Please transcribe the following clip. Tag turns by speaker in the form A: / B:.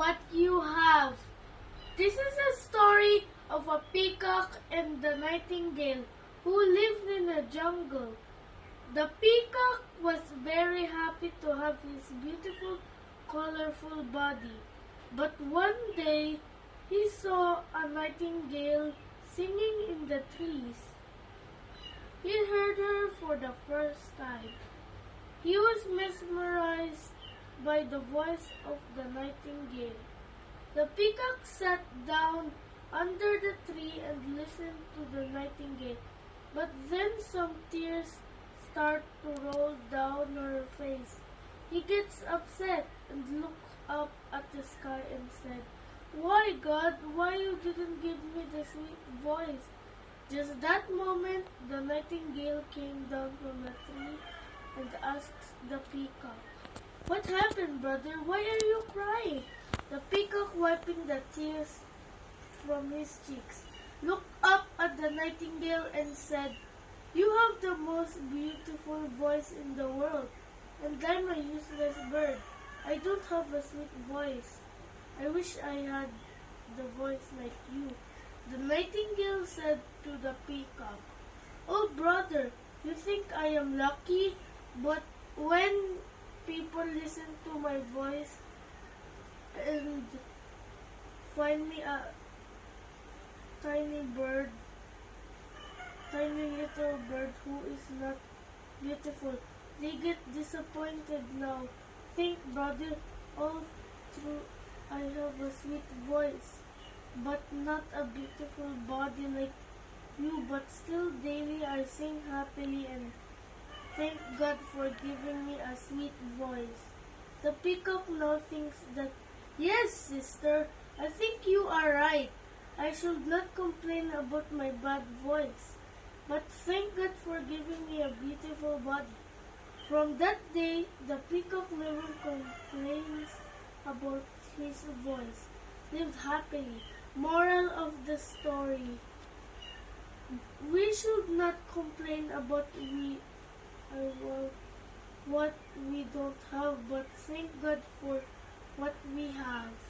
A: what you have. This is a story of a peacock and the nightingale who lived in a jungle. The peacock was very happy to have his beautiful, colorful body. But one day he saw a nightingale singing in the trees. He heard her for the first time. He was mesmerized by the voice of the nightingale. The peacock sat down under the tree and listened to the nightingale, but then some tears start to roll down her face. He gets upset and looks up at the sky and said, "Why, God, why you didn't give me the sweet voice?" Just that moment, the nightingale came down from the tree and asked the peacock, "What happened, brother? Why are you crying?" The peacock, wiping the tears from his cheeks, looked up at the nightingale and said, "You have the most beautiful voice in the world, and I'm a useless bird. I don't have a sweet voice. I wish I had the voice like you." The nightingale said to the peacock, "Oh, brother, you think I am lucky? But when people listen to my voice and find me a tiny bird, tiny little bird who is not beautiful, they get disappointed now. Think, brother, all through I have a sweet voice, but not a beautiful body like you, but still daily I sing happily and thank God for giving me a sweet voice." The peacock now thinks that, "Yes, sister, I think you are right. I should not complain about my bad voice, but thank God for giving me a beautiful body." From that day, the peacock never complains about his voice. Lived happily. Moral of the story: we should not complain about what we don't have, but thank God for what we have.